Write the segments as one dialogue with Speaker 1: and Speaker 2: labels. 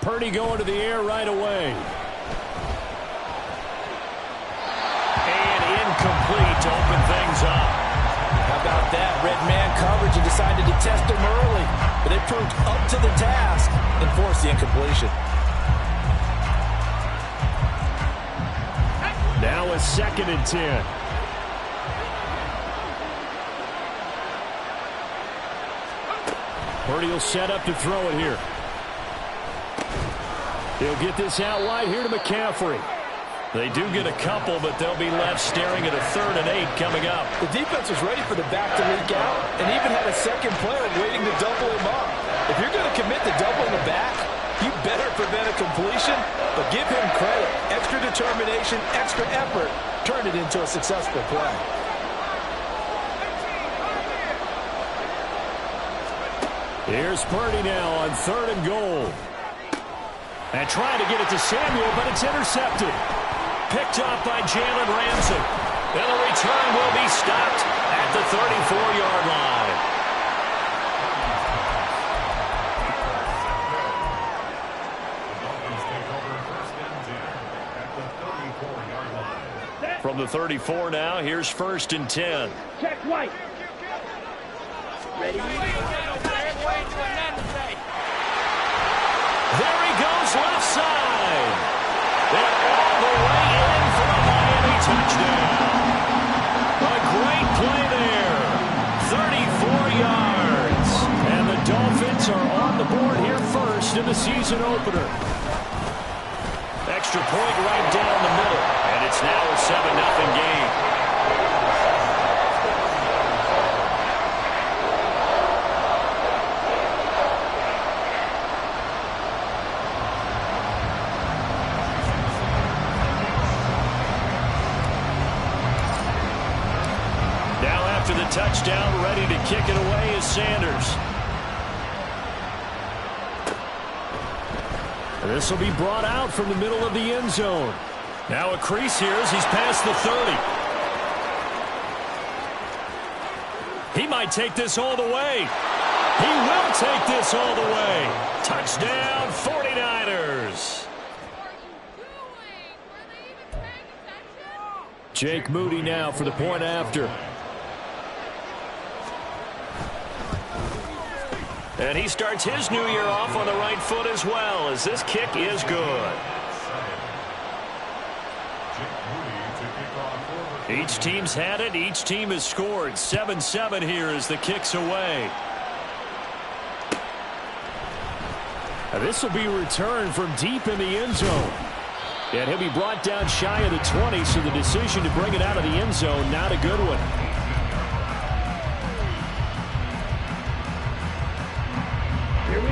Speaker 1: Purdy going to the air right away. And incomplete to open things up.
Speaker 2: How about that? Red man coverage and decided to test him early. But they proved up to the task and forced the incompletion.
Speaker 1: Now a 2nd and 10. Purdy will set up to throw it here. He'll get this out wide here to McCaffrey. They do get a couple, but they'll be left staring at a 3rd and 8 coming up.
Speaker 2: The defense was ready for the back to leak out and even had a second player waiting to double him up. If you're going to commit to doubling the back, you better prevent a completion, but give him credit. Extra determination, extra effort turned it into a successful play.
Speaker 1: Here's Purdy now on 3rd and goal. And trying to get it to Samuel, but it's intercepted. Picked off by Jalen Ramsey. And the return will be stopped at the 34-yard line. From the 34 now, here's 1st and 10.
Speaker 3: Check right. Ready?
Speaker 1: There he goes, left side. And all the way in for a Miami touchdown. A great play there. 34 yards. And the Dolphins are on the board here first in the season opener. Extra point right down the middle. And it's now a 7-0 game. The touchdown, ready to kick it away is Sanders. This will be brought out from the middle of the end zone. Now a crease here as he's past the 30. He might take this all the way. He will take this all the way. Touchdown, 49ers. Jake Moody now for the point after. And he starts his new year off on the right foot as well, as this kick is good. Each team's had it. Each team has scored. 7-7 here as the kick's away. Now this will be returned from deep in the end zone. And he'll be brought down shy of the 20, so the decision to bring it out of the end zone, not a good one.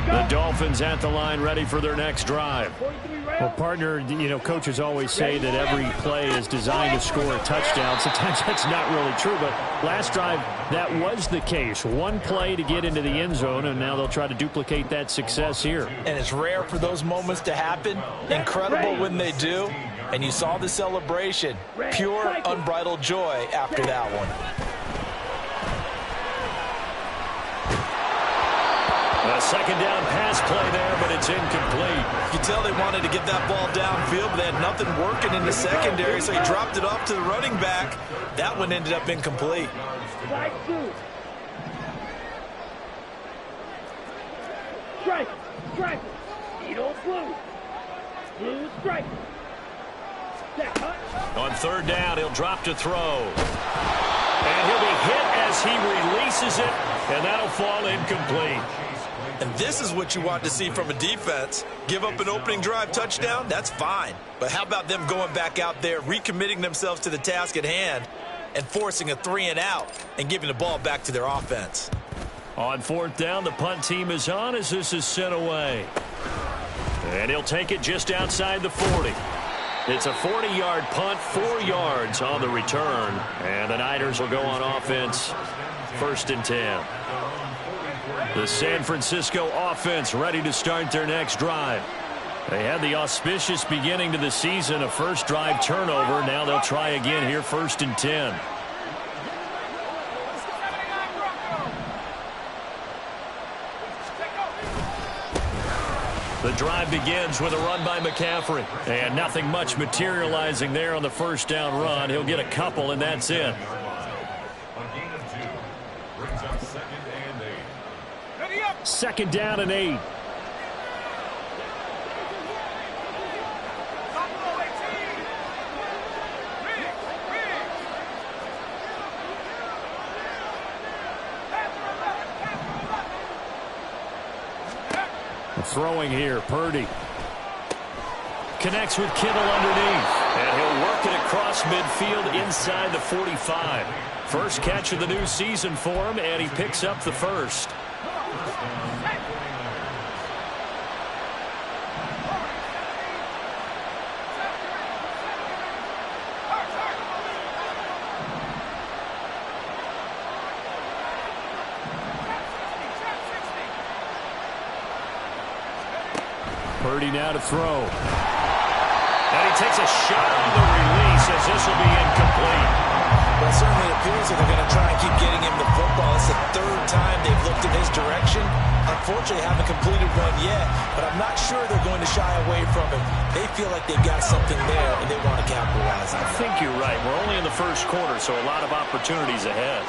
Speaker 1: The Dolphins at the line ready for their next drive. Well, partner, you know, coaches always say that every play is designed to score a touchdown. Sometimes that's not really true, but last drive, that was the case. One play to get into the end zone, and now they'll try to duplicate that success here.
Speaker 2: And it's rare for those moments to happen. Incredible when they do. And you saw the celebration. Pure, unbridled joy after that one.
Speaker 1: A second down pass play there, but it's incomplete.
Speaker 2: You can tell they wanted to get that ball downfield, but they had nothing working in the secondary, so he dropped it off to the running back. That one ended up incomplete.
Speaker 3: Strike, strike. Needle blue. Blue strike.
Speaker 1: On 3rd down, he'll drop to throw. And he'll be hit as he releases it, and that'll fall incomplete.
Speaker 2: And this is what you want to see from a defense. Give up an opening drive touchdown, that's fine. But how about them going back out there, recommitting themselves to the task at hand, and forcing a 3-and-out and giving the ball back to their offense.
Speaker 1: On 4th down, the punt team is on as this is sent away. And he'll take it just outside the 40. It's a 40-yard punt, 4 yards on the return. And the Niners will go on offense, 1st and 10. The San Francisco offense ready to start their next drive. They had the auspicious beginning to the season, a first drive turnover. Now they'll try again here, 1st and 10. The drive begins with a run by McCaffrey. And nothing much materializing there on the first down run. He'll get a couple, and that's it. Second down and 8. Throwing here, Purdy. Connects with Kittle underneath. And he'll work it across midfield inside the 45. First catch of the new season for him, and he picks up the first. Purdy now to throw. And he takes a shot on the release as this will be incomplete.
Speaker 2: Well, certainly it appears that they're going to try and keep getting him the football. It's the third time they've looked in his direction. Unfortunately, haven't completed one yet, but I'm not sure they're going to shy away from him. They feel like they've got something there, and they want to capitalize on it.
Speaker 1: I think you're right. We're only in the first quarter, so a lot of opportunities ahead.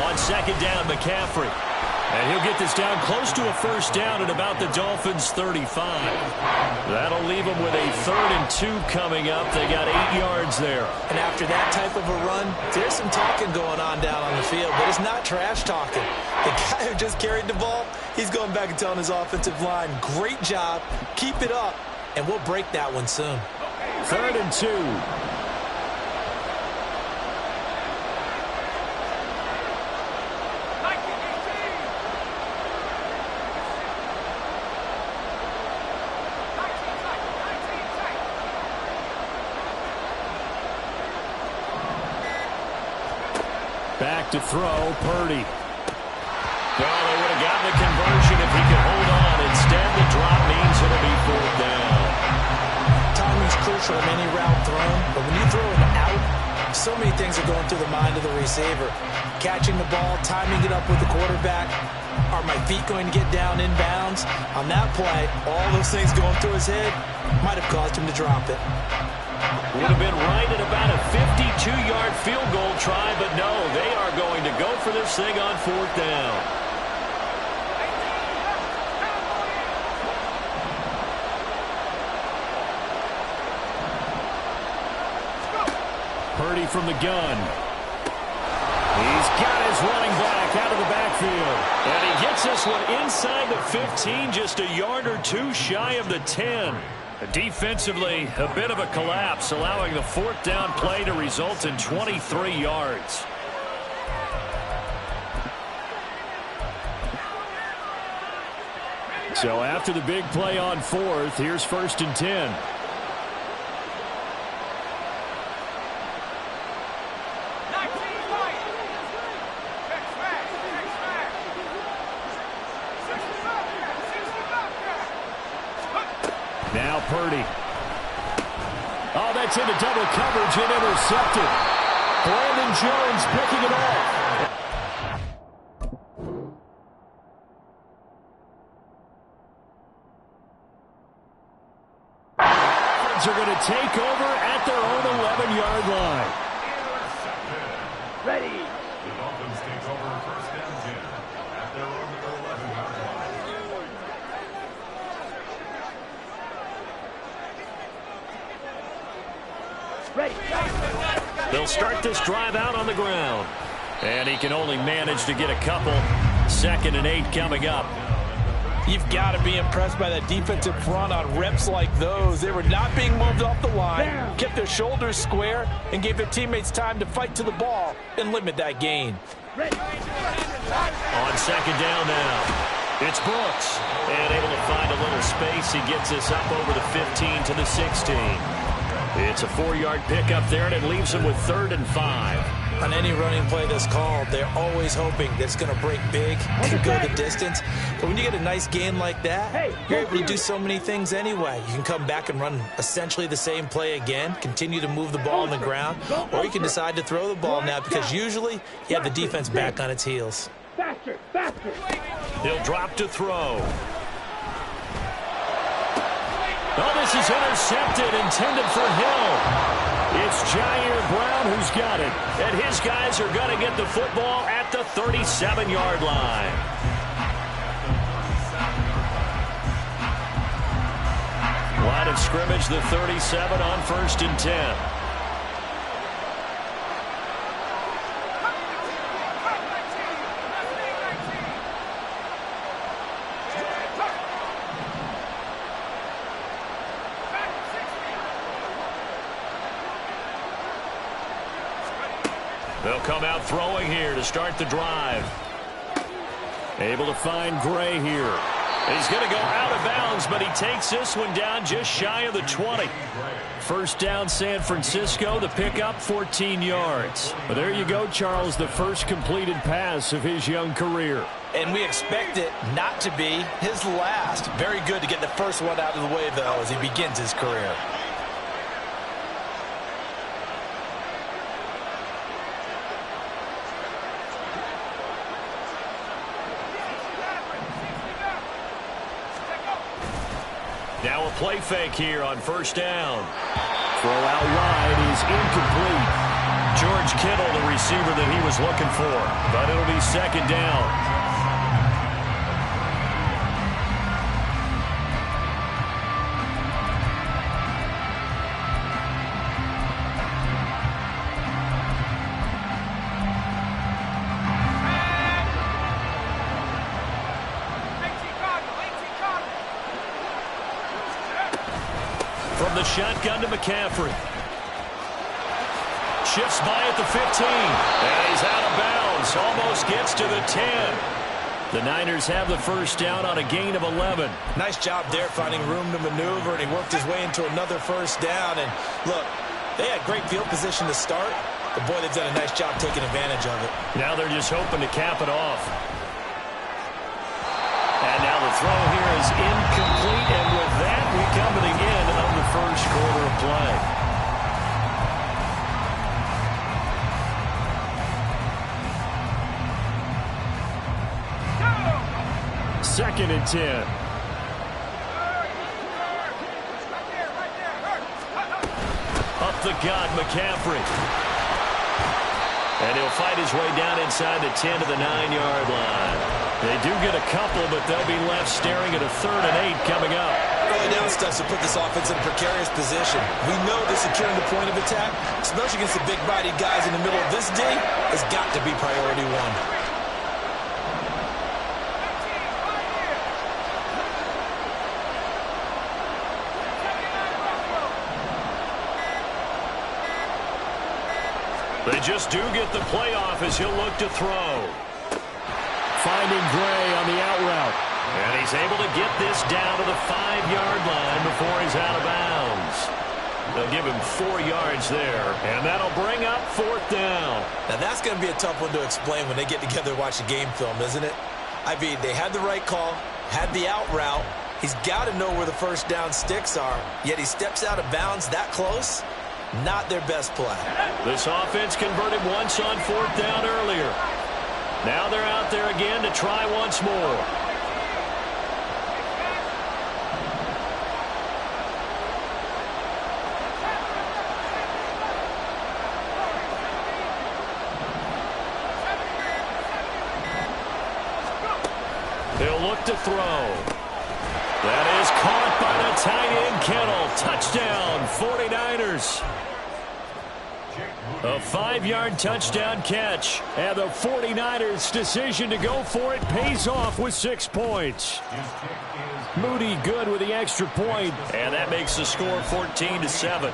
Speaker 1: On second down, McCaffrey. And he'll get this down close to a first down at about the Dolphins' 35. That'll leave them with a 3rd and 2 coming up. They got 8 yards there.
Speaker 2: And after that type of a run, there's some talking going on down on the field, but it's not trash talking. The guy who just carried the ball, he's going back and telling his offensive line, great job, keep it up, and we'll break that one soon.
Speaker 1: 3rd and 2. Back to throw, Purdy. Well, they would have gotten the conversion if he could hold on. Instead, the drop means it'll be 4th down.
Speaker 2: Timing's crucial in any route thrown, but when you throw an out, so many things are going through the mind of the receiver. Catching the ball, timing it up with the quarterback. Are my feet going to get down in bounds? On that play, all those things going through his head might have caused him to drop it.
Speaker 1: Would have been right at about a 52-yard field goal try, but no, they are going to go for this thing on 4th down. Purdy from the gun. He's got his running back out of the backfield. And he gets this one inside the 15, just a yard or 2 shy of the 10. Defensively, a bit of a collapse, allowing the 4th down play to result in 23 yards. So after the big play on 4th, here's 1st and 10. Now Purdy. Oh, that's into double coverage and intercepted. Brandon Jones picking it off. Are going to take over at their own 11-yard line.
Speaker 3: Ready.
Speaker 4: The Dolphins take over 1st and 10 at their own 11-yard line.
Speaker 3: Ready.
Speaker 1: They'll start this drive out on the ground. And he can only manage to get a couple. 2nd and 8 coming up.
Speaker 2: You've got to be impressed by that defensive front on reps like those. They were not being moved off the line, kept their shoulders square, and gave their teammates time to fight to the ball and limit that gain.
Speaker 1: On 2nd down now, it's Brooks. And able to find a little space. He gets us up over the 15 to the 16. It's a 4-yard pickup there, and it leaves him with 3rd and 5.
Speaker 2: On any running play that's called, they're always hoping that it's going to break big, could go the distance. But when you get a nice gain like that, you're able to do so many things anyway. You can come back and run essentially the same play again, continue to move the ball on the ground, or you can decide to throw the ball now because usually you have the defense back on its heels.
Speaker 3: Faster, faster.
Speaker 1: He'll drop to throw. Oh, this is intercepted, intended for Hill. It's Jair Brown who's got it. And his guys are going to get the football at the 37-yard line. Line of scrimmage, the 37 on 1st and 10. They'll come out throwing here to start the drive. Able to find Gray here. He's going to go out of bounds, but he takes this one down just shy of the 20. First down, San Francisco. The pickup, 14 yards. Well, there you go, Charles, the first completed pass of his young career.
Speaker 2: And we expect it not to be his last. Very good to get the first one out of the way, though, as he begins his career.
Speaker 1: Now a play fake here on first down. Throw out wide is incomplete. George Kittle, the receiver that he was looking for. But it'll be second down. From the shotgun to McCaffrey. Shifts by at the 15. And he's out of bounds. Almost gets to the 10. The Niners have the first down on a gain of 11.
Speaker 2: Nice job there finding room to maneuver, and he worked his way into another first down. And look, they had great field position to start, but boy, they've done a nice job taking advantage of it.
Speaker 1: Now they're just hoping to cap it off. And now the throw here is incomplete, and with that, we come to the end of the first quarter of play. Second and 10. Up the gut, McCaffrey. And he'll fight his way down inside the 10 to the 9-yard line. They do get a couple, but they'll be left staring at a 3rd and 8 coming up.
Speaker 2: Early down steps will put this offense in a precarious position. We know that securing the point of attack, especially against the big-bodied guys in the middle of this D, has got to be priority one.
Speaker 1: They just do get the play off as he'll look to throw. Finding Gray on the out route. And he's able to get this down to the 5-yard line before he's out of bounds. They'll give him 4 yards there, and that'll bring up 4th down.
Speaker 2: Now that's going to be a tough one to explain when they get together and watch the game film, isn't it? I mean, they had the right call, had the out route. He's got to know where the first down sticks are, yet he steps out of bounds that close. Not their best play.
Speaker 1: This offense converted once on 4th down earlier. Now they're out there again to try once more. They'll look to throw. That is caught by the tight end Kittle. Touchdown, 49ers. A 5-yard touchdown catch. And the 49ers' decision to go for it pays off with 6 points. Moody good with the extra point. And that makes the score 14-7.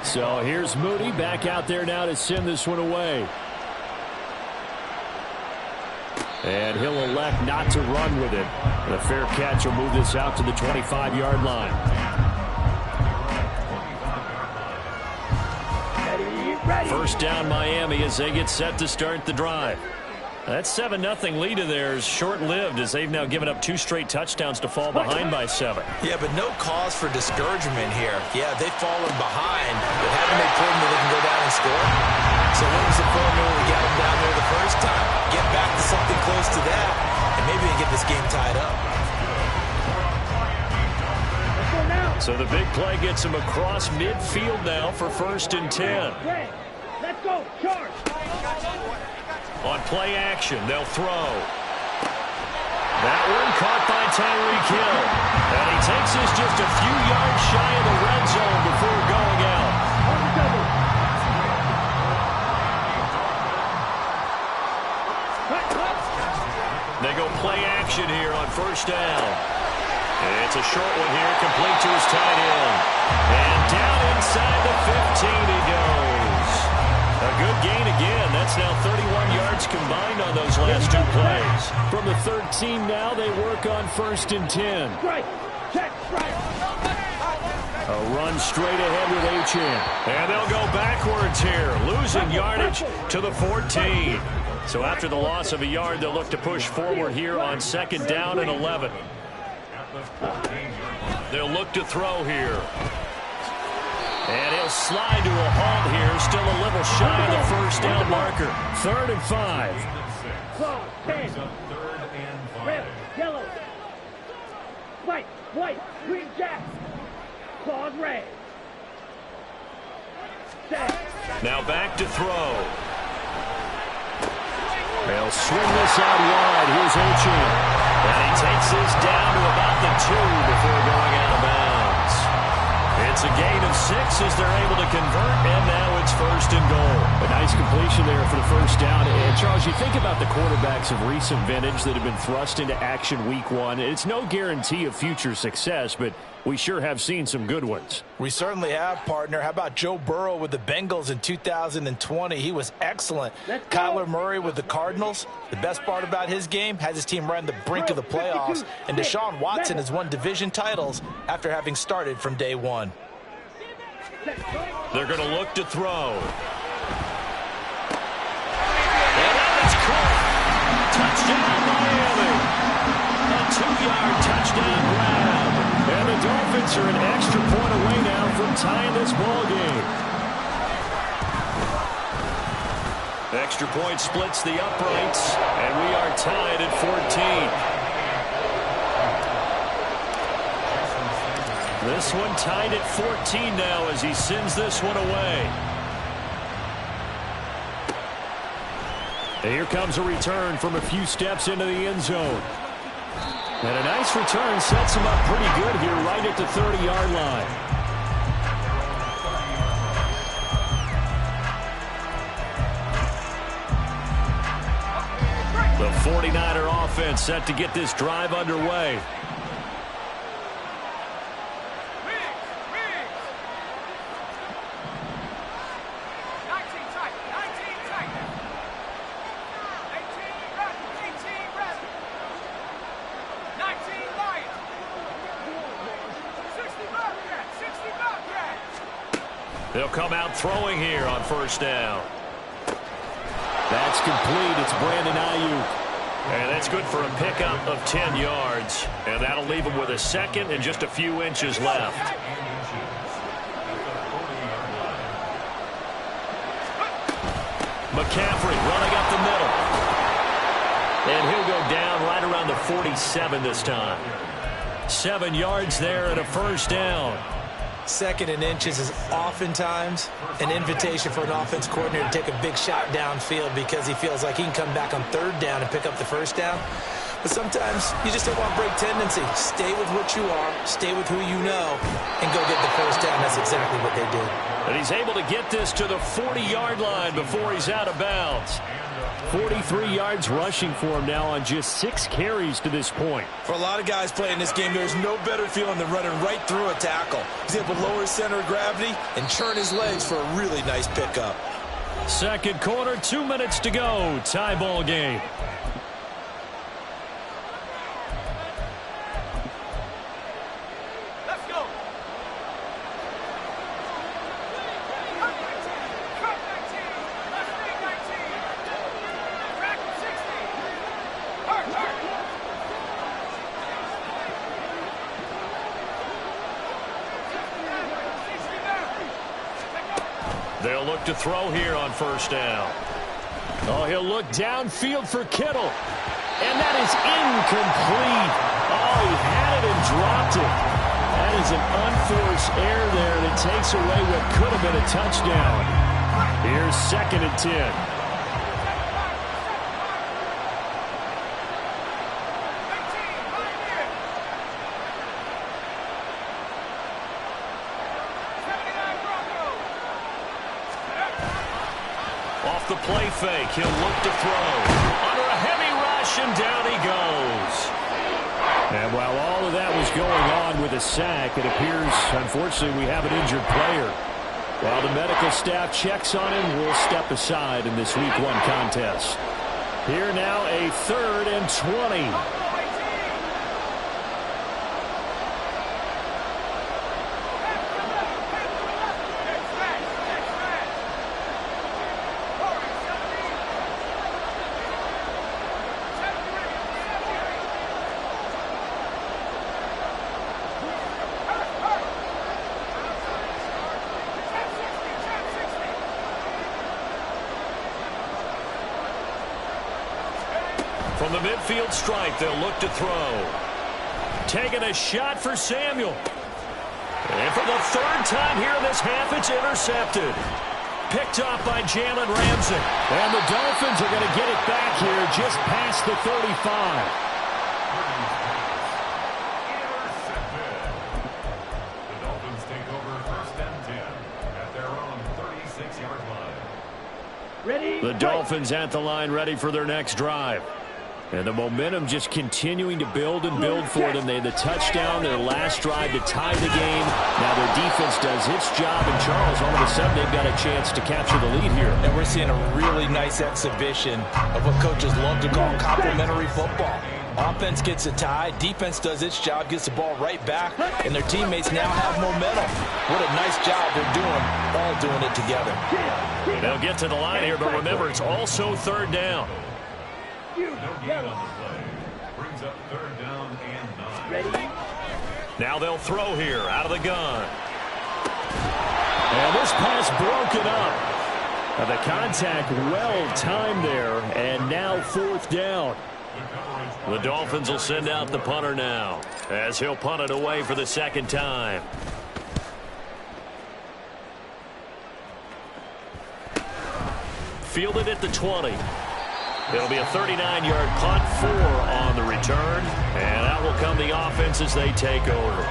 Speaker 1: So here's Moody back out there now to send this one away. And he'll elect not to run with it. And a fair catch will move this out to the 25-yard line.
Speaker 3: Ready.
Speaker 1: First down Miami as they get set to start the drive. That 7-0 lead of theirs short-lived as they've now given up 2 straight touchdowns to fall behind by 7.
Speaker 2: Yeah, but no cause for discouragement here. Yeah, they've fallen behind, but haven't they proven that they can go down and score? So when was the formula we got them down there the first time? Get back to something close to that, and and maybe they get this game tied up.
Speaker 1: So the big play gets him across midfield now for 1st and 10.
Speaker 3: Let's go, charge.
Speaker 1: On play action, they'll throw. That one caught by Tyreek Hill. And he takes this just a few yards shy of the red zone before going out.
Speaker 3: On the double.
Speaker 1: They go play action here on 1st down. It's a short one here, complete to his tight end. And down inside the 15 he goes. A good gain again. That's now 31 yards combined on those last 2 plays. From the 13 now, they work on 1st and 10.
Speaker 3: Strike. Check. Strike.
Speaker 1: A run straight ahead with Achane. And they'll go backwards here, losing yardage to the 14. So after the loss of a yard, they'll look to push forward here on 2nd down and 11. They'll look to throw here. And he'll slide to a halt here, still a little shy of the 1st down marker. 3rd and 5.
Speaker 3: Claw, 10. Red, yellow. White, green jack. Claws red. Set.
Speaker 1: Now back to throw. They'll swing this out wide. Here's Achane. And he takes this down to about the 2 before going out of bounds. It's a gain of 6 as they're able to convert, and now it's 1st and goal.
Speaker 5: A nice completion there for the 1st down. And, Charles, you think about the quarterbacks of recent vintage that have been thrust into action week 1. It's no guarantee of future success, but we sure have seen some good ones.
Speaker 2: We certainly have, partner. How about Joe Burrow with the Bengals in 2020? He was excellent. Kyler Murray with the Cardinals. The best part about his game, has his team right on the brink of the playoffs. And Deshaun Watson has won division titles after having started from day 1.
Speaker 1: They're going to look to throw. And that is caught. Touchdown, Miami. A 2-yard touchdown grab. And the Dolphins are an extra point away now from tying this ball game. Extra point splits the uprights, and we are tied at 14. This one tied at 14 now as he sends this one away. And here comes a return from a few steps into the end zone. And a nice return sets him up pretty good here right at the 30-yard line. The 49er offense set to get this drive underway. They'll come out throwing here on 1st down.
Speaker 5: That's complete. It's Brandon Ayuk.
Speaker 1: And that's good for a pickup of 10 yards. And that'll leave him with a 2nd and just a few inches left. McCaffrey running up the middle. And he'll go down right around the 47 this time. 7 yards there and a 1st down.
Speaker 2: 2nd and inches is oftentimes an invitation for an offense coordinator to take a big shot downfield because he feels like he can come back on 3rd down and pick up the 1st down. But sometimes you just don't want break tendency. Stay with what you are, stay with who you know, and go get the 1st down. That's exactly what they did.
Speaker 1: And he's able to get this to the 40-yard line before he's out of bounds.
Speaker 5: 43 yards rushing for him now on just 6 carries to this point.
Speaker 2: For a lot of guys playing this game, there's no better feeling than running right through a tackle. He's able to lower his center of gravity and churn his legs for a really nice pickup.
Speaker 1: 2nd quarter, 2 minutes to go. Tie ball game. They'll look to throw here on 1st down.
Speaker 5: Oh, he'll look downfield for Kittle. And that is incomplete. Oh, he had it and dropped it. That is an unforced error there that takes away what could have been a touchdown. Here's 2nd and 10.
Speaker 1: Off the play fake, he'll look to throw. Under a heavy rush, and down he goes.
Speaker 5: And while all of that was going on with a sack, it appears, unfortunately, we have an injured player. While the medical staff checks on him, we'll step aside in this Week 1 contest. Here now, a 3rd and 20.
Speaker 1: From the midfield stripe, they'll look to throw. Taking a shot for Samuel. And for the 3rd time here in this half, it's intercepted. Picked off by Jalen Ramsey.
Speaker 5: And the Dolphins are going to get it back here just past the 35.
Speaker 4: The Dolphins take over 1st and 10 at their own 36-yard line.
Speaker 3: Ready?
Speaker 5: The Dolphins at the line, ready for their next drive. And the momentum just continuing to build and build for them. They had the touchdown, their last drive to tie the game. Now their defense does its job, and Charles, all of a sudden, they've got a chance to capture the lead here.
Speaker 2: And we're seeing a really nice exhibition of what coaches love to call complementary football. Offense gets a tie, defense does its job, gets the ball right back, and their teammates now have momentum. What a nice job they're doing, all doing it together.
Speaker 1: They'll get to the line here, but remember, it's also 3rd down.
Speaker 4: No gain on the play. Brings up 3rd down and 9.
Speaker 3: Ready?
Speaker 1: Now they'll throw here out of the gun.
Speaker 5: And this pass broken up. The contact well timed there, and now 4th down.
Speaker 1: The Dolphins will send out the punter now, as he'll punt it away for the 2nd time. Fielded at the 20. It'll be a 39-yard punt, 4 on the return, and that will come the offense as they take over.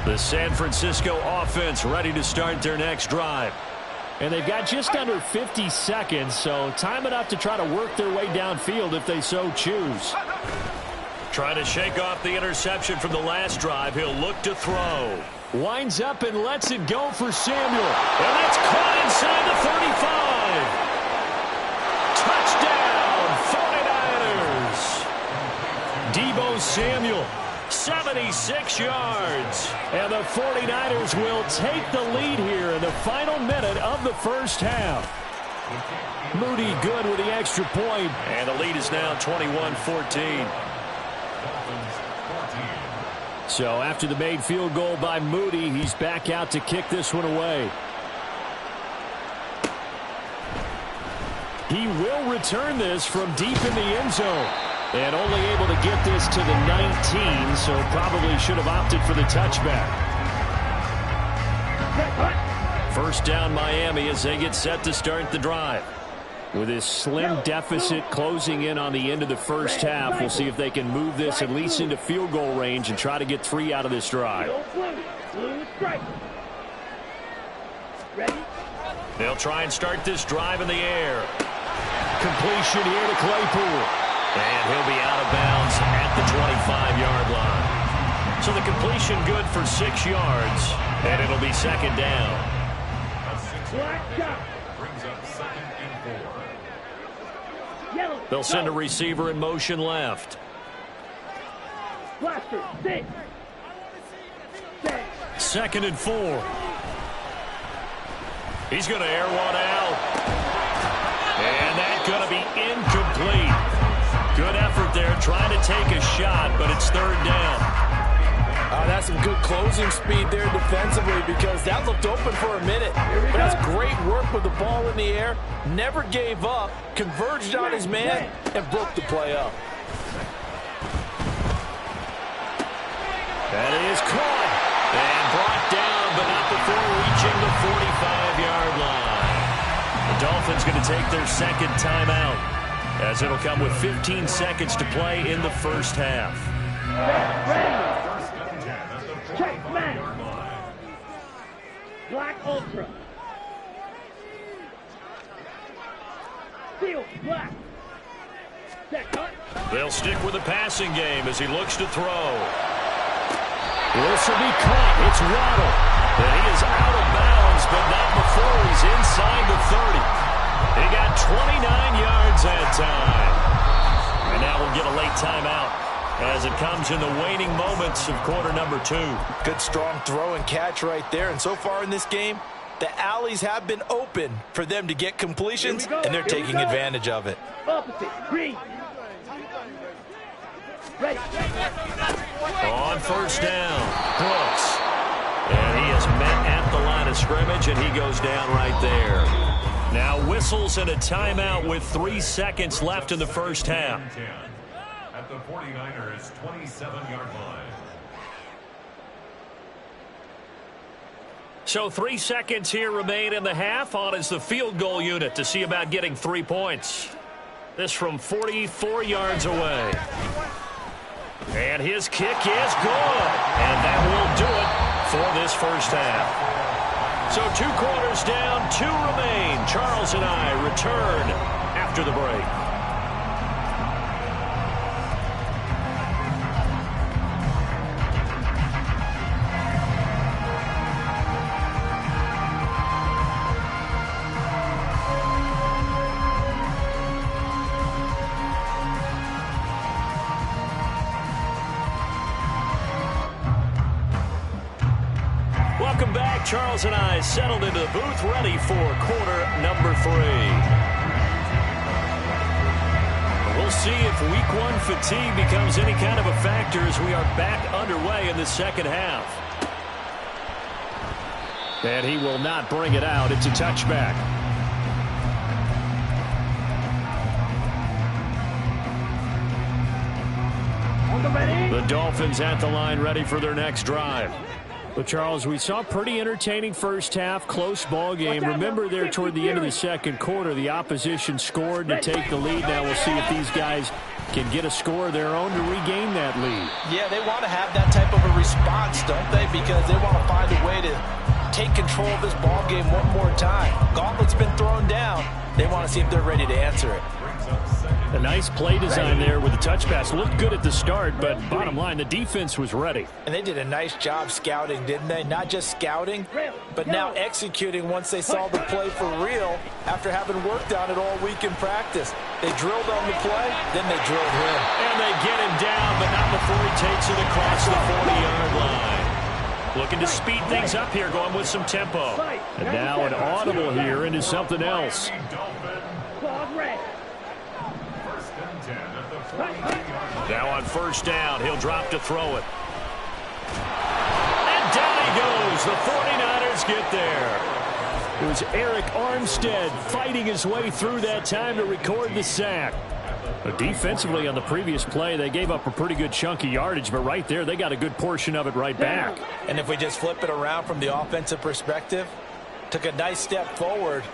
Speaker 1: The San Francisco offense ready to start their next drive.
Speaker 5: And they've got just under 50 seconds, so time enough to try to work their way downfield if they so choose.
Speaker 1: Trying to shake off the interception from the last drive. He'll look to throw.
Speaker 5: Winds up and lets it go for Samuel.
Speaker 1: And that's caught inside the 35. Touchdown, 49ers. Deebo Samuel, 76 yards.
Speaker 5: And the 49ers will take the lead here in the final minute of the 1st half. Moody good with the extra point.
Speaker 1: And the lead is now 21-14.
Speaker 5: So after the made field goal by Moody, he's back out to kick this one away. He will return this from deep in the end zone. And only able to get this to the 19, so probably should have opted for the touchback.
Speaker 1: 1st down Miami as they get set to start the drive.
Speaker 5: With his slim deficit closing in on the end of the 1st half, we'll see if they can move this at least into field goal range and try to get 3 out of this drive.
Speaker 1: They'll try and start this drive in the air. Completion here to Claypool. And he'll be out of bounds at the 25-yard line. So the completion good for 6 yards, and it'll be 2nd down.
Speaker 4: Brings up 2nd and 4.
Speaker 1: They'll send a receiver in motion left.
Speaker 3: Blaster, 6.
Speaker 1: 2nd and 4. He's going to air one out. And that's going to be incomplete. Good effort there, trying to take a shot, but it's 3rd down.
Speaker 2: That's some good closing speed there defensively. me, because that looked open for a minute. But that's great work with the ball in the air. Never gave up, converged on his man, and broke the play up.
Speaker 5: That is caught and brought down, but not before reaching the 45-yard line. The Dolphins going to take their second timeout, as it'll come with 15 seconds to play in the first half.
Speaker 3: Check man. Black Ultra. Steel black. Set cut.
Speaker 1: They'll stick with the passing game as he looks to throw.
Speaker 5: This will be caught. It's Waddle.
Speaker 1: And he is out of bounds, but not before he's inside the 30. He got 29 yards that time. And now we'll get a late timeout as it comes in the waning moments of quarter number 2.
Speaker 2: Good strong throw and catch right there. And so far in this game, the alleys have been open for them to get completions, and they're taking advantage of it.
Speaker 3: Opposite. Green. Ready.
Speaker 1: On first down, Brooks. And he is met at the line of scrimmage, and he goes down right there. Now whistles and a timeout with 3 seconds left in the first half.
Speaker 4: At the 49ers' 27-yard line.
Speaker 1: So 3 seconds here remain in the half. On is the field goal unit to see about getting 3 points. This from 44 yards away. And his kick is good. And that will do it for this first half. So 2 quarters down, 2 remain. Charles and I return after the break. Welcome back. Charles and I settled into the booth, ready for quarter number 3. We'll see if week 1 fatigue becomes any kind of a factor as we are back underway in the second half. And he will not bring it out. It's a touchback. The Dolphins at the line, ready for their next drive. Well, Charles, we saw a pretty entertaining first half, close ball game. Remember there toward the end of the second quarter, the opposition scored to take the lead. Now we'll see if these guys can get a score of their own to regain that lead.
Speaker 2: Yeah, they want to have that type of a response, don't they? Because they want to find a way to take control of this ball game one more time. Gauntlet's been thrown down. They want to see if they're ready to answer it.
Speaker 5: A nice play design there with the touch pass. Looked good at the start, but bottom line, the defense was ready.
Speaker 2: And they did a nice job scouting, didn't they? Not just scouting, but now executing once they saw the play for real after having worked on it all week in practice. They drilled on the play, then they drilled him.
Speaker 1: And they get him down, but not before he takes it across the 40-yard line. Looking to speed things up here, going with some tempo.
Speaker 5: And now an audible here into something else.
Speaker 1: Now on first down, he'll drop to throw it. And down he goes. The 49ers get there.
Speaker 5: It was Eric Armstead fighting his way through that time to record the sack. But defensively on the previous play, they gave up a pretty good chunk of yardage, but right there, they got a good portion of it right back.
Speaker 2: And if we just flip it around from the offensive perspective, took a nice step forward,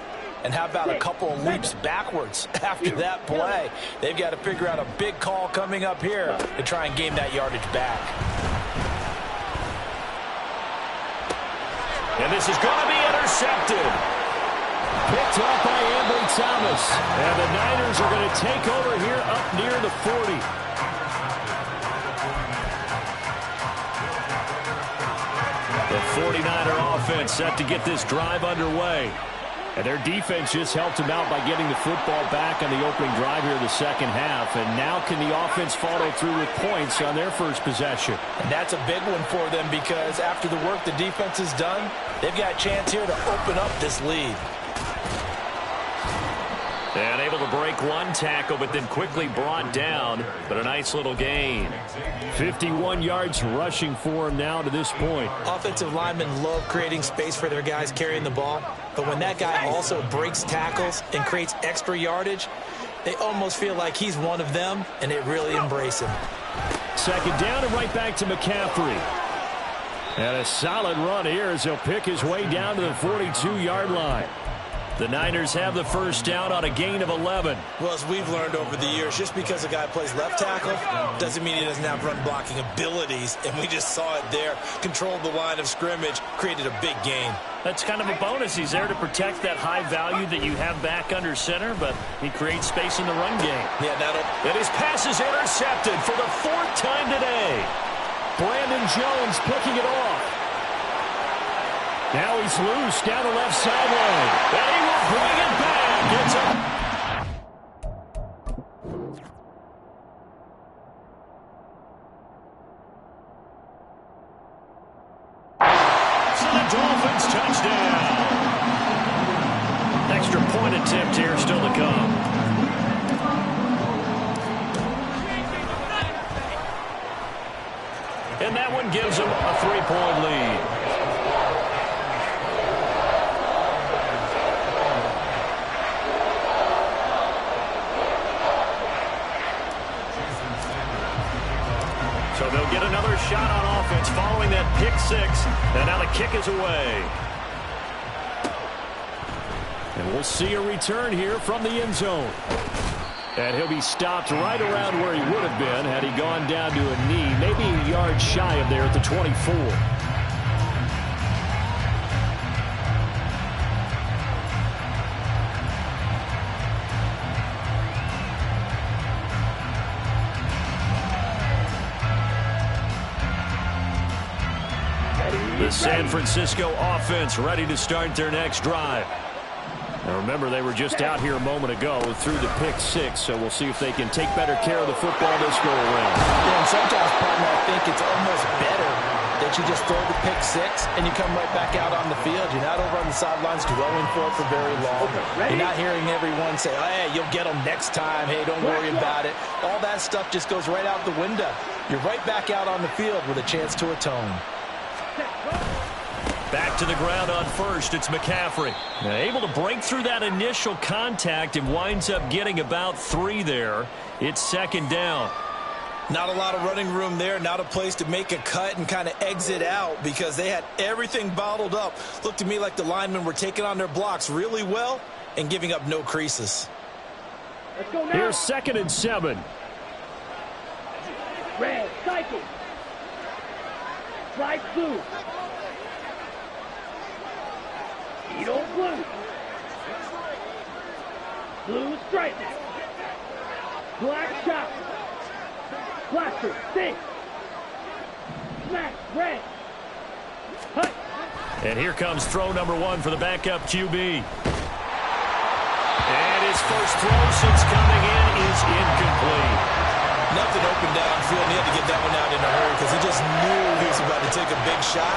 Speaker 2: and how about a couple of leaps backwards after that play? They've got to figure out a big call coming up here to try and gain that yardage back.
Speaker 1: And this is going to be intercepted.
Speaker 5: Picked up by Ambry Thomas. And the Niners are going to take over here up near the 40.
Speaker 1: The 49er offense set to get this drive underway.
Speaker 5: And their defense just helped them out by getting the football back on the opening drive here in the second half. And now can the offense follow through with points on their first possession?
Speaker 2: And that's a big one for them because after the work the defense has done, they've got a chance here to open up this lead.
Speaker 1: And able to break one tackle, but then quickly brought down. But a nice little gain.
Speaker 5: 51 yards rushing for him now to this point.
Speaker 2: Offensive linemen love creating space for their guys carrying the ball. But when that guy also breaks tackles and creates extra yardage, they almost feel like he's one of them, and they really embrace him.
Speaker 5: Second down and right back to McCaffrey. And a solid run here as he'll pick his way down to the 42-yard line. The Niners have the first down on a gain of 11.
Speaker 2: Well, as we've learned over the years, just because a guy plays left tackle doesn't mean he doesn't have run blocking abilities. And we just saw it there. Controlled the line of scrimmage, created a big gain.
Speaker 1: That's kind of a bonus. He's there to protect that high value that you have back under center, but he creates space in the run game.
Speaker 2: Yeah,
Speaker 1: and his pass is intercepted for the fourth time today.
Speaker 5: Brandon Jones picking it off. Now he's loose down the left sideline.
Speaker 1: And he will bring it back. It's up. So the Dolphins touchdown. Extra point attempt here still to come. And that one gives them a 3-point lead. So they'll get another shot on offense following that pick six. And now the kick is away.
Speaker 5: And we'll see a return here from the end zone. And he'll be stopped right around where he would have been had he gone down to a knee, maybe a yard shy of there at the 24.
Speaker 1: The San Francisco offense ready to start their next drive.
Speaker 5: Now remember, they were just out here a moment ago through the pick six, so we'll see if they can take better care of the football this go around.
Speaker 2: Yeah, and sometimes, partner, I think it's almost better that you just throw the pick six and you come right back out on the field. You're not over on the sidelines dwelling for it for very long. You're not hearing everyone say, oh, hey, you'll get them next time. Hey, don't worry about it. All that stuff just goes right out the window. You're right back out on the field with a chance to atone.
Speaker 1: Back to the ground on first. It's McCaffrey. Now, able to break through that initial contact and winds up getting about 3 there. It's second down.
Speaker 2: Not a lot of running room there. Not a place to make a cut and kind of exit out because they had everything bottled up. Looked to me like the linemen were taking on their blocks really well and giving up no creases.
Speaker 3: Let's go now.
Speaker 5: Here's 2nd and 7.
Speaker 3: Red, cycle. Slide blue. Edo blue. Blue stripe. Black chop. Blaster, six. Smack, red. Hut.
Speaker 1: And here comes throw number 1 for the backup QB. And his first throw since coming in is incomplete.
Speaker 2: Nothing open downfield, and he had to get that one out in a hurry because he just knew he was about to take a big shot.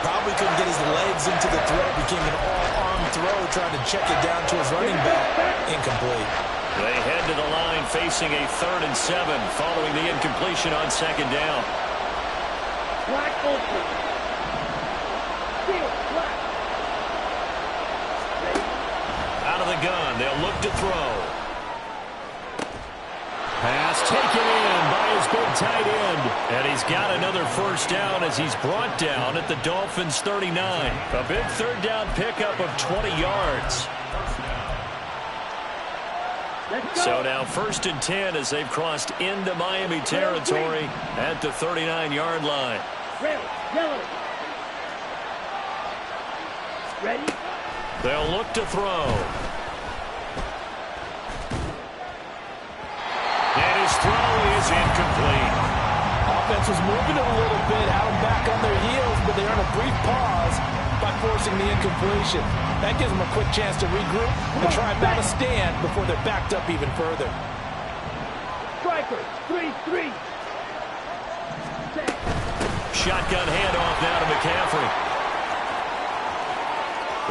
Speaker 2: Probably couldn't get his legs into the throw. Became an all-arm throw, trying to check it down to his running back. Incomplete.
Speaker 1: They head to the line facing a 3rd and 7 following the incompletion on second down.
Speaker 3: Black ultra. Steel, black. Ready?
Speaker 1: Out of the gun, they'll look to throw.
Speaker 5: Pass taken in by his big tight end.
Speaker 1: And he's got another first down as he's brought down at the Dolphins' 39. A big 3rd down pickup of 20 yards. So now 1st and 10 as they've crossed into Miami territory at the 39-yard line.
Speaker 3: Red, yellow. Ready?
Speaker 1: They'll look to throw. And his throw is incomplete.
Speaker 2: Offense was moving it a little bit, had them back on their heels, but they earned a brief pause by forcing the incompletion. That gives them a quick chance to regroup and try and mount a stand before they're backed up even further.
Speaker 3: Striker, 3-3.
Speaker 1: Shotgun handoff now to McCaffrey.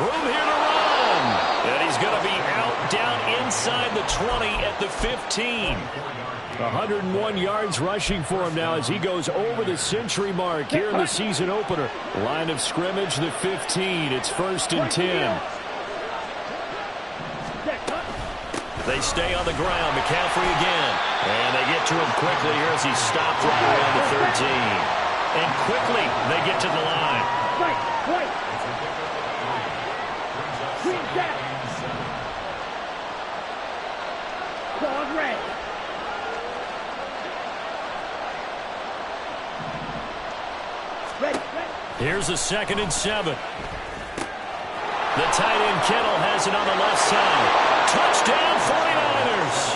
Speaker 1: Room here to run. And he's going to be out down inside the 20 at the 15.
Speaker 5: 101 yards rushing for him now as he goes over the century mark here in the season opener. Line of scrimmage, the 15. It's 1st and 10.
Speaker 1: They stay on the ground. McCaffrey again. And they get to him quickly here as he stopped right around the 13. And quickly they get to the line.
Speaker 3: Right. Green down. Dog red. Ready.
Speaker 1: Here's a 2nd and 7. The tight end Kittle has it on the left side. Touchdown 49ers.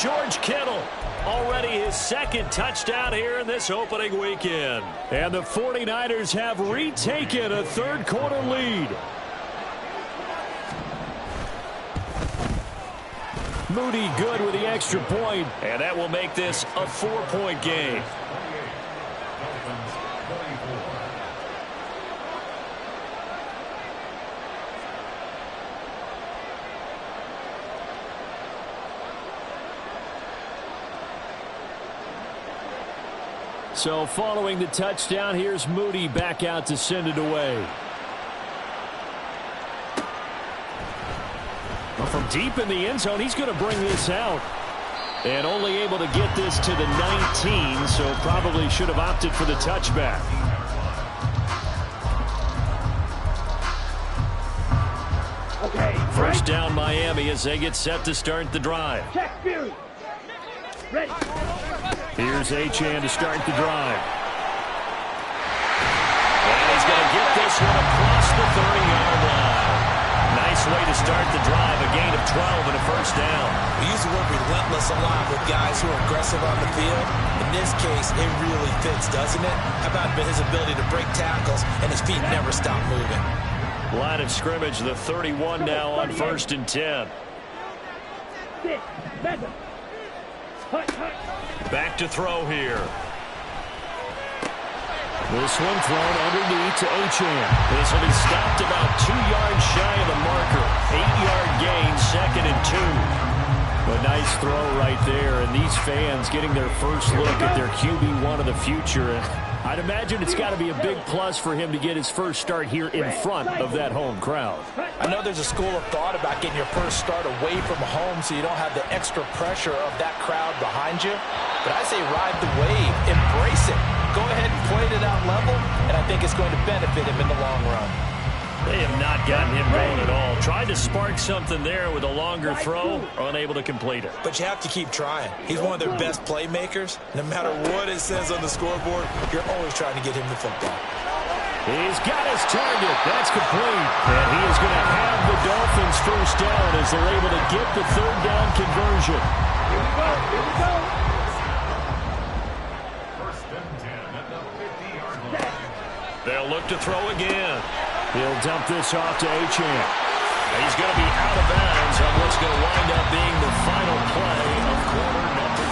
Speaker 1: George Kittle, already his 2nd touchdown here in this opening weekend.
Speaker 5: And the 49ers have retaken a 3rd quarter lead. Moody good with the extra point.
Speaker 1: And that will make this a 4-point game.
Speaker 5: So following the touchdown, here's Moody back out to send it away. Well, from deep in the end zone, he's going to bring this out. And only able to get this to the 19, so probably should have opted for the touchback.
Speaker 3: Okay.
Speaker 1: First down Miami as they get set to start the drive.
Speaker 3: Check Fury. Ready.
Speaker 5: Here's Achane to start the drive.
Speaker 1: And he's going to get this one across the 30-yard line. Nice way to start the drive, a gain of 12 and a first down.
Speaker 2: We use the word relentless a lot with guys who are aggressive on the field. In this case, it really fits, doesn't it? How about his ability to break tackles and his feet never stop moving?
Speaker 1: Line of scrimmage, the 31 now on 1st and 10.
Speaker 3: Sit. Mega. Hut.
Speaker 1: Back to throw here.
Speaker 5: This one thrown underneath to Achane.
Speaker 1: This will be stopped about 2 yards shy of the marker. 8-yard gain, 2nd and 2.
Speaker 5: A nice throw right there, and these fans getting their first look at their QB1 of the future. I'd imagine it's got to be a big plus for him to get his first start here in front of that home crowd.
Speaker 2: I know there's a school of thought about getting your first start away from home so you don't have the extra pressure of that crowd behind you. But I say ride the wave, embrace it. Go ahead and play to that level, and I think it's going to benefit him in the long run.
Speaker 1: They have not gotten him going at all. Tried to spark something there with a longer throw, unable to complete it.
Speaker 2: But you have to keep trying. He's one of their best playmakers. No matter what it says on the scoreboard, you're always trying to get him the football.
Speaker 5: He's got his target. That's complete. And he is going to have the Dolphins first down as they're able to get the 3rd down conversion.
Speaker 3: Here we go.
Speaker 4: First and 10 at the 50-yard line.
Speaker 1: They'll look to throw again.
Speaker 5: He'll dump this off to Achane.
Speaker 1: He's going to be out of bounds on what's going to wind up being the final play of quarter number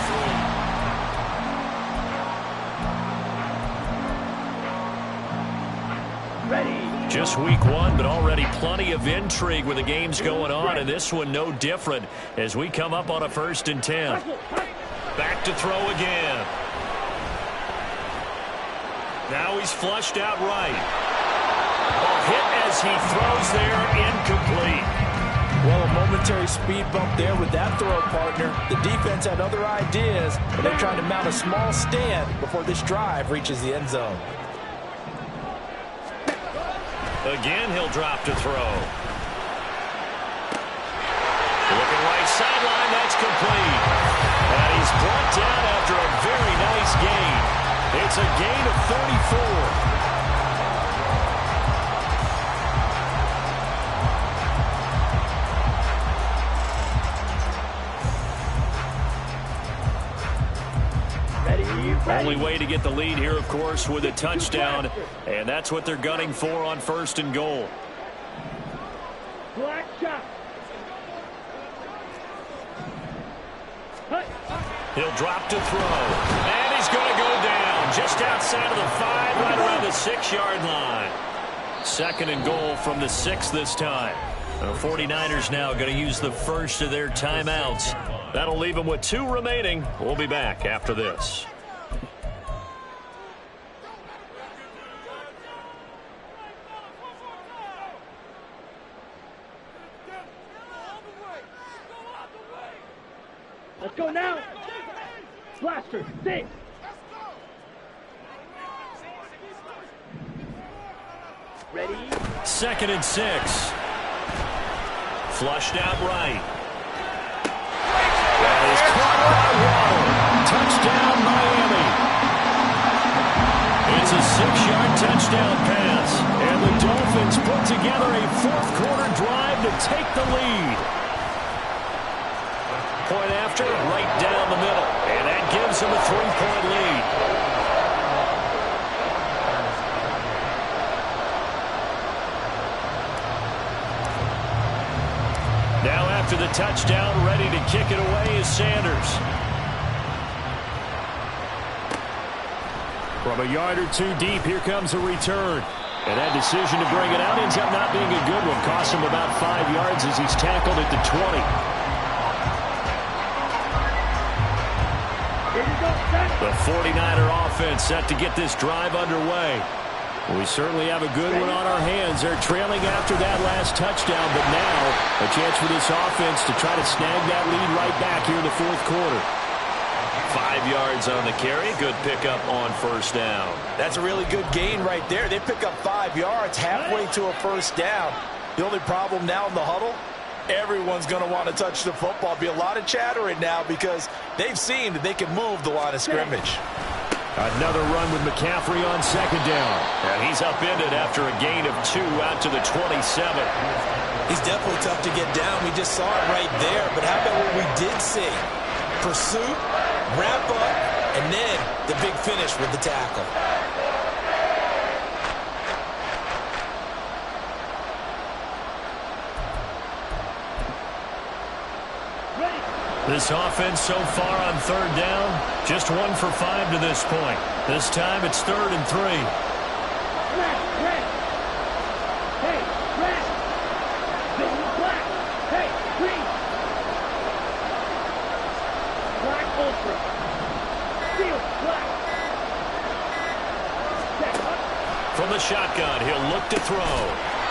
Speaker 1: 3.
Speaker 3: Ready.
Speaker 1: Just week 1, but already plenty of intrigue with the games going on, and this one no different as we come up on a 1st and 10. Back to throw again. Now he's flushed out right. Hit as he throws there, incomplete.
Speaker 2: Well, a momentary speed bump there with that throw, partner. The defense had other ideas, but they're trying to mount a small stand before this drive reaches the end zone.
Speaker 1: Again, he'll drop to throw. Looking right sideline, that's complete. And he's brought down after a very nice gain. It's a gain of 34. Only way to get the lead here, of course, with a touchdown, and that's what they're gunning for on 1st and goal.
Speaker 3: Black shot.
Speaker 1: He'll drop to throw, and he's going to go down just outside of the 5, right around the 6-yard line. 2nd and goal from the 6 this time. The 49ers now going to use the first of their timeouts. That'll leave them with 2 remaining. We'll be back after this.
Speaker 3: Let's go now. Blaster, sit. Ready?
Speaker 1: 2nd and 6. Flushed out right. That is caught by Waddle. Touchdown, Miami. It's a 6-yard touchdown pass. And the Dolphins put together a fourth-quarter drive to take the lead. Point after, right down the middle. And that gives them a 3-point lead. Now after the touchdown, ready to kick it away is Sanders. From a yard or 2 deep, here comes a return. And that decision to bring it out ends up not being a good one. Cost him about 5 yards as he's tackled at the 20. The 49er offense set to get this drive underway. We certainly have a good one on our hands. They're trailing after that last touchdown, but now a chance for this offense to try to snag that lead right back here in the fourth quarter. 5 yards on the carry. Good pickup on first down.
Speaker 2: That's a really good gain right there. They pick up 5 yards halfway to a first down. The only problem now in the huddle, everyone's going to want to touch the football. Be a lot of chattering now because they've seen that they can move the line of scrimmage.
Speaker 1: Another run with McCaffrey on 2nd down. And he's upended after a gain of 2 out to the 27.
Speaker 2: He's definitely tough to get down. We just saw it right there. But how about what we did see? Pursuit, wrap up, and then the big finish with the tackle.
Speaker 1: This offense so far on 3rd down, just 1 for 5 to this point. This time it's 3rd and 3.
Speaker 3: Red. Hey, red. This is black. Hey, green. Black ultra. Steel, black.
Speaker 1: From the shotgun, he'll look to throw.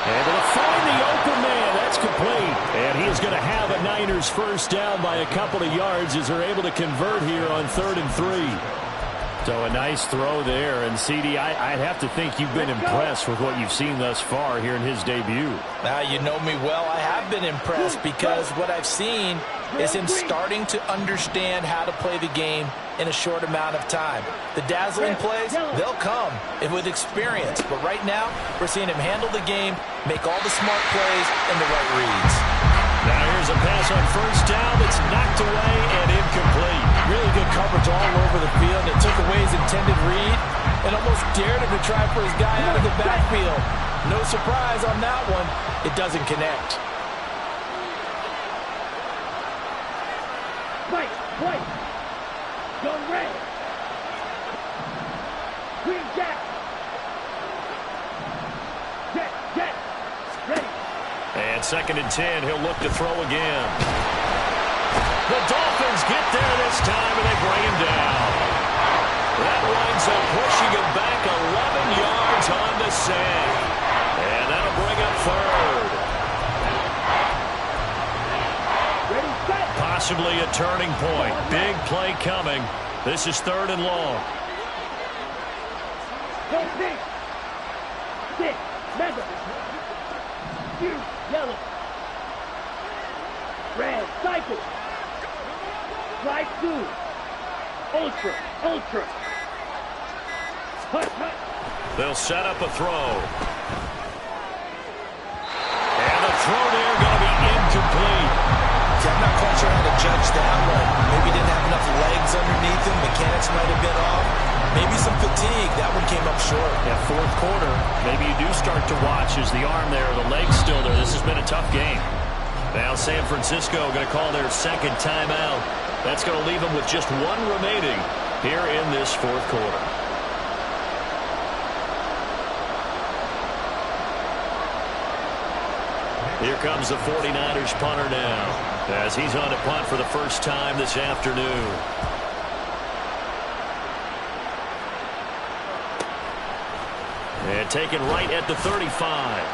Speaker 1: Able to find the open man. That's complete. And he is going to have a Niners first down by a couple of yards as they're able to convert here on 3rd and 3. So a nice throw there. And, CD, I'd have to think you've been impressed with what you've seen thus far here in his debut.
Speaker 2: Now, you know me well. I have been impressed because what I've seen is him starting to understand how to play the game in a short amount of time. The dazzling plays, they'll come with experience. But right now, we're seeing him handle the game, make all the smart plays, and the right reads.
Speaker 1: Now here's a pass on first down that's knocked away and incomplete.
Speaker 2: Really good coverage all over the field. It took away his intended read and almost dared him to try for his guy out of the backfield. No surprise on that one. It doesn't connect.
Speaker 3: White. Go red. Green jet. Jet. Ready.
Speaker 1: And 2nd and 10, he'll look to throw again. The Dolphins get there this time, and they bring him down. That winds up pushing him back 11 yards on the sack. And that'll bring up 3rd.
Speaker 3: Ready, set.
Speaker 1: Possibly a turning point. Big play coming. This is 3rd and long.
Speaker 3: Go pink. Six. Mega. You. Yellow. Red. Cycle. Right blue. Ultra. Hut.
Speaker 1: They'll set up a throw. And the throw there going to be incomplete.
Speaker 2: I'm not quite sure how to judge that one. Maybe didn't have enough legs underneath him. Mechanics might have been off. Maybe some fatigue. That one came up short.
Speaker 1: Yeah, fourth quarter, maybe you do start to watch as the arm there, the leg's still there. This has been a tough game. Now San Francisco going to call their 2nd timeout. That's going to leave them with just 1 remaining here in this fourth quarter. Here comes the 49ers punter now, as he's on to punt for the first time this afternoon. And taken right at the 35.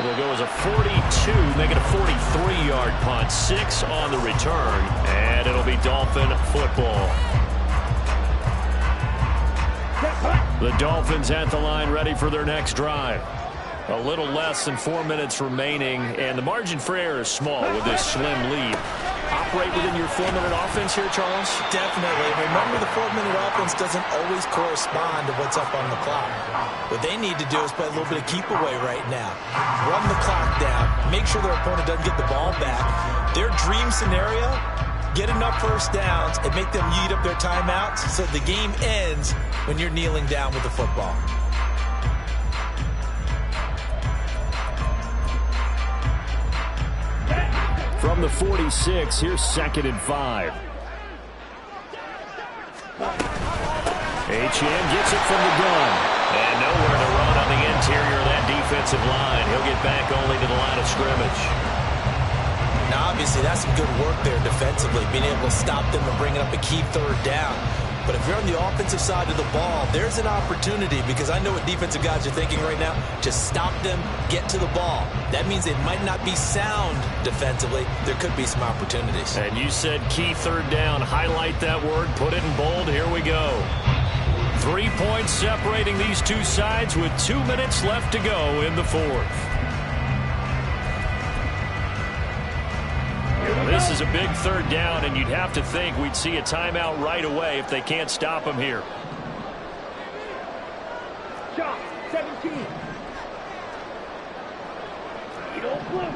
Speaker 1: It'll go as a 42, make it a 43-yard punt. 6 on the return, and it'll be Dolphin football. The Dolphins at the line, ready for their next drive. A little less than 4 minutes remaining, and the margin for error is small with this slim lead. Operate within your 4-minute offense here, Charles?
Speaker 2: Definitely. Remember, the 4-minute offense doesn't always correspond to what's up on the clock. What they need to do is play a little bit of keep away right now. Run the clock down. Make sure their opponent doesn't get the ball back. Their dream scenario, get enough first downs and make them eat up their timeouts so the game ends when you're kneeling down with the football.
Speaker 5: From the 46, here's 2nd and 5. Achane gets it from the gun.
Speaker 1: And nowhere to run on the interior of that defensive line. He'll get back only to the line of scrimmage.
Speaker 2: Now, obviously, that's some good work there defensively, being able to stop them and bringing up a key 3rd down. But if you're on the offensive side of the ball, there's an opportunity, because I know what defensive guys are thinking right now. Just stop them, get to the ball. That means they might not be sound defensively. There could be some opportunities.
Speaker 1: And you said key 3rd down. Highlight that word. Put it in bold. Here we go. 3 points separating these two sides with 2 minutes left to go in the 4th. This is a big 3rd down, and you'd have to think we'd see a timeout right away if they can't stop him here.
Speaker 3: Shot, 17. Blue.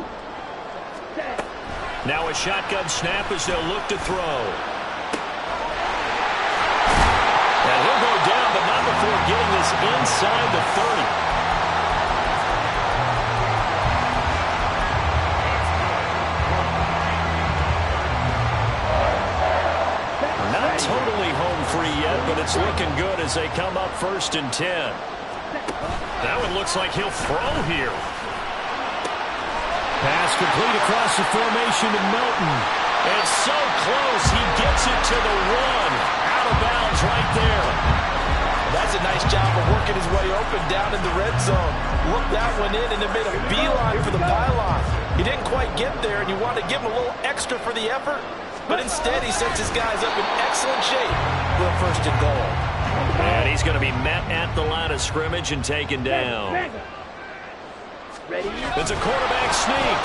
Speaker 3: Set.
Speaker 1: Now a shotgun snap as they'll look to throw. And he'll go down, but not before getting this inside the 30. Totally home free yet, but it's looking good as they come up 1st and 10. That one looks like he'll throw here.
Speaker 5: Pass complete across the formation to Melton.
Speaker 1: And so close, he gets it to the 1. Out of bounds right there.
Speaker 2: That's a nice job of working his way open down in the red zone. Looked that one in and it made a beeline for the pylon. He didn't quite get there, and you want to give him a little extra for the effort. But instead, he sets his guys up in excellent shape for a 1st and goal.
Speaker 1: And he's going to be met at the line of scrimmage and taken down. It's a quarterback sneak.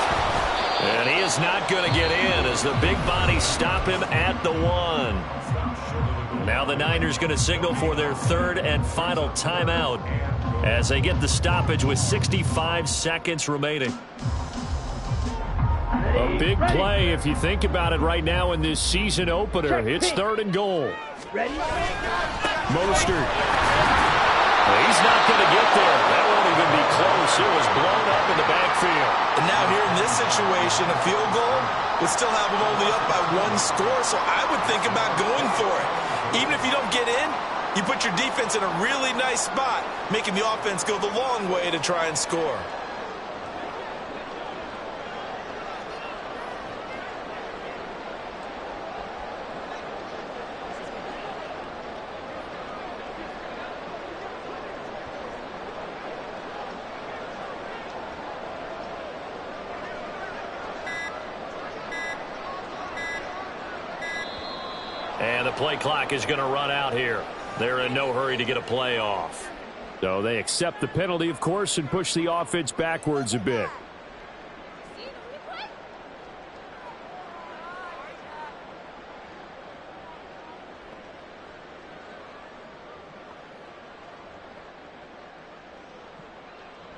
Speaker 1: And he is not going to get in as the big bodies stop him at the 1. Now the Niners going to signal for their 3rd and final timeout as they get the stoppage with 65 seconds remaining.
Speaker 5: A big play if you think about it right now in this season opener. It's 3rd and goal. Mostert.
Speaker 1: He's not going to get there. That won't even be close. It was blown up in the backfield.
Speaker 2: And now here in this situation, a field goal would still have them only up by 1 score, so I would think about going for it. Even if you don't get in, you put your defense in a really nice spot, making the offense go the long way to try and score.
Speaker 1: And the play clock is going to run out here. They're in no hurry to get a play off.
Speaker 5: So they accept the penalty, of course, and push the offense backwards a bit.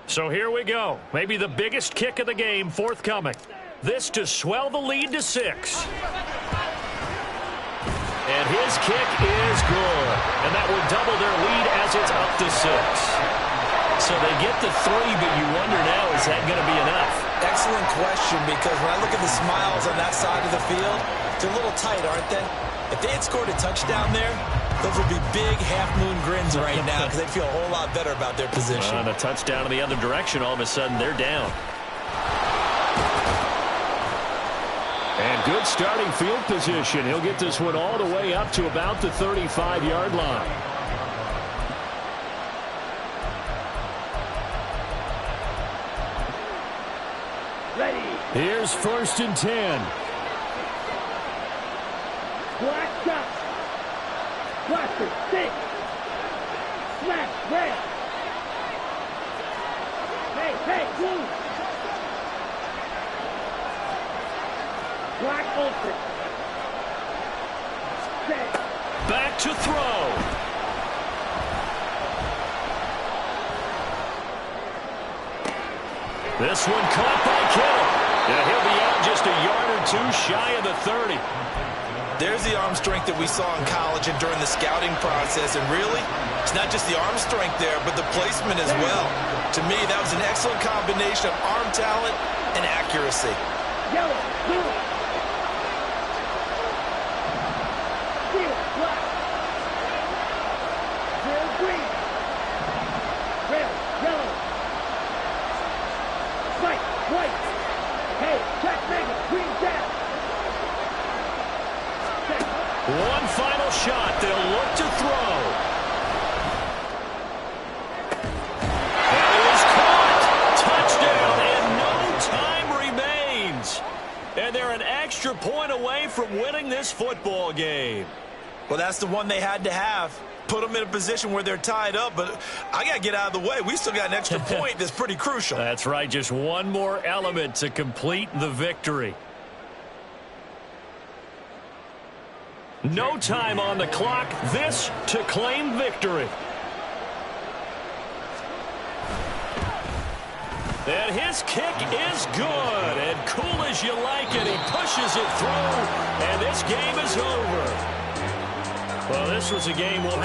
Speaker 1: So here we go. Maybe the biggest kick of the game forthcoming. This to swell the lead to 6. And his kick is good. And that will double their lead as it's up to 6. So they get the 3, but you wonder now, is that going to be enough?
Speaker 2: Excellent question, because when I look at the smiles on that side of the field, they're a little tight, aren't they? If they had scored a touchdown there, those would be big half-moon grins right now because they'd feel a whole lot better about their position.
Speaker 1: On a touchdown in the other direction, all of a sudden they're down.
Speaker 5: And good starting field position. He'll get this one all the way up to about the 35-yard line.
Speaker 3: Ready.
Speaker 5: Here's 1st and 10.
Speaker 3: Black shot. Blaster. Stick. Smash. Red. Hey, blue. Black ultra. Set.
Speaker 1: Back to throw. This one caught by Kittle. Yeah, he'll be out just a yard or two shy of the 30.
Speaker 2: There's the arm strength that we saw in college and during the scouting process. And really, it's not just the arm strength there, but the placement as well. To me, that was an excellent combination of arm talent and accuracy.
Speaker 3: Yellow. Blue. Steel. Black. Red. Green. Red. Yellow. White. White. Hey, check mega. Green down.
Speaker 1: One final shot. They'll look to throw. And it was caught. Touchdown, and no time remains. And they're an extra point away from winning this football game.
Speaker 2: Well, that's the one they had to have. Put them in a position where they're tied up, but I got to get out of the way. We still got an extra point that's pretty crucial.
Speaker 1: That's right. Just one more element to complete the victory. No time on the clock. This to claim victory. And his kick is good. And cool as you like it, he pushes it through. And this game is over. Well, this was a game we'll